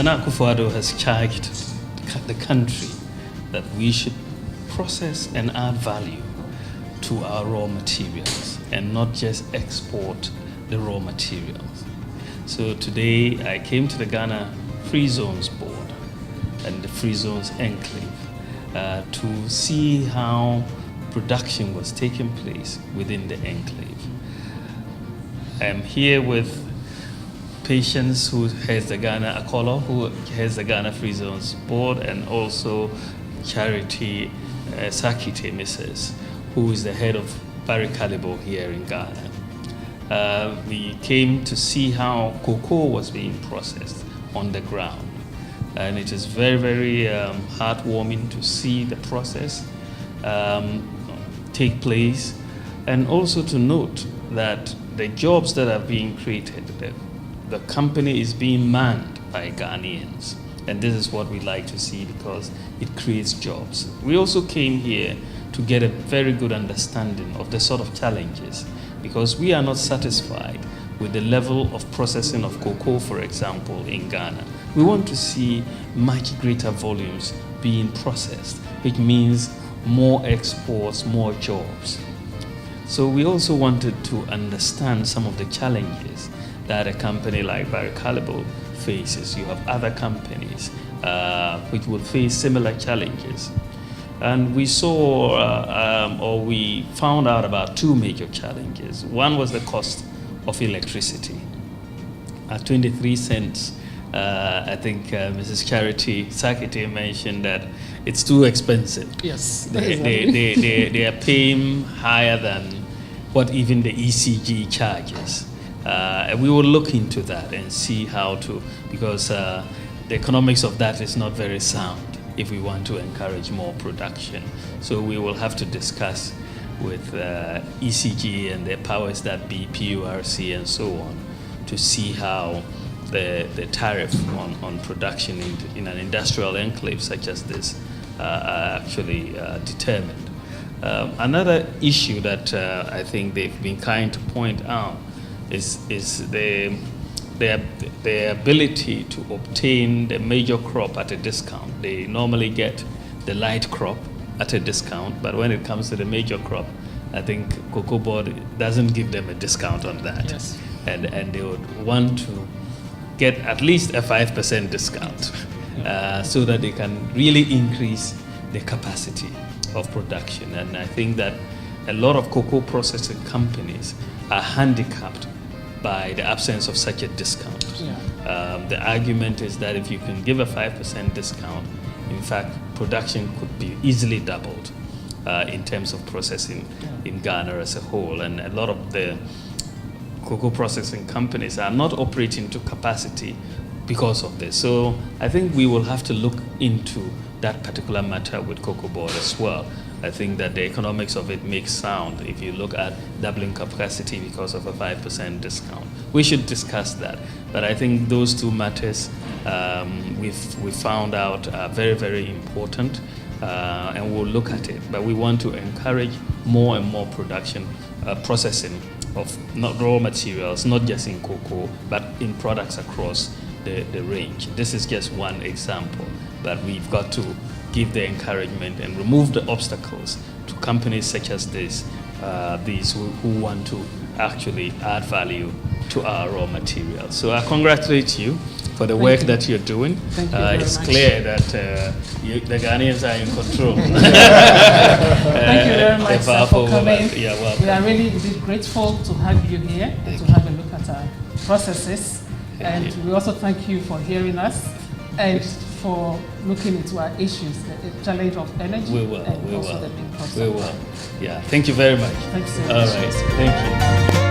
Nana Akufo-Addo has charged the country that we should process and add value to our raw materials and not just export the raw materials. So today I came to the Ghana Free Zones Board and the Free Zones Enclave to see how production was taking place within the enclave. I am here with Patience, who heads the Ghana Akolo, who heads the Ghana Free Zones Board, and also Charity Sakite Mrs., who is the head of Barry Callebaut here in Ghana. We came to see how cocoa was being processed on the ground. And it is very, very heartwarming to see the process take place, and also to note that the jobs that are being created, the company is being manned by Ghanaians. And this is what we like to see because it creates jobs. We also came here to get a very good understanding of the sort of challenges, because we are not satisfied with the level of processing of cocoa, for example, in Ghana. We want to see much greater volumes being processed, which means more exports, more jobs. So we also wanted to understand some of the challenges that a company like Barry Callebaut faces. You have other companies which will face similar challenges. And we saw, or we found out about two major challenges. One was the cost of electricity. At 23 cents, I think Mrs. Charity Sakite mentioned that it's too expensive. Yes. They are paying higher than what even the ECG charges. And we will look into that and see how to, because the economics of that is not very sound if we want to encourage more production. So we will have to discuss with ECG and the powers that be, PURC and so on, to see how the tariff on production in an industrial enclave such as this are actually determined. Another issue that I think they've been kind to point out is the ability to obtain the major crop at a discount. They normally get the light crop at a discount, but when it comes to the major crop, I think Cocoa Board doesn't give them a discount on that. Yes. And they would want to get at least a 5% discount so that they can really increase the capacity of production. And I think that a lot of cocoa processing companies are handicapped by the absence of such a discount. Yeah. The argument is that if you can give a 5% discount, in fact, production could be easily doubled in terms of processing in Ghana as a whole. And a lot of the cocoa processing companies are not operating to capacity because of this. So I think we will have to look into that particular matter with Cocoa Board as well. I think that the economics of it makes sound if you look at doubling capacity because of a 5% discount. We should discuss that. But I think those two matters we've found out are very, very important, and we'll look at it. But we want to encourage more and more production, processing of not raw materials, not just in cocoa, but in products across the range. This is just one example, but we've got to give the encouragement and remove the obstacles to companies such as this, these who want to actually add value to our raw materials. So I congratulate you for the work that you're doing. Thank you very it's much. clear that the Ghanaians are in control. Thank you very much, sir, for coming. Yeah, well, We are really indeed grateful to have you here and to have a look at our processes. And we also thank you for hearing us and for looking into our issues, the challenge of energy we will. and also the main cost. We will. Yeah, thank you very much. Thanks so much. All right, thank you.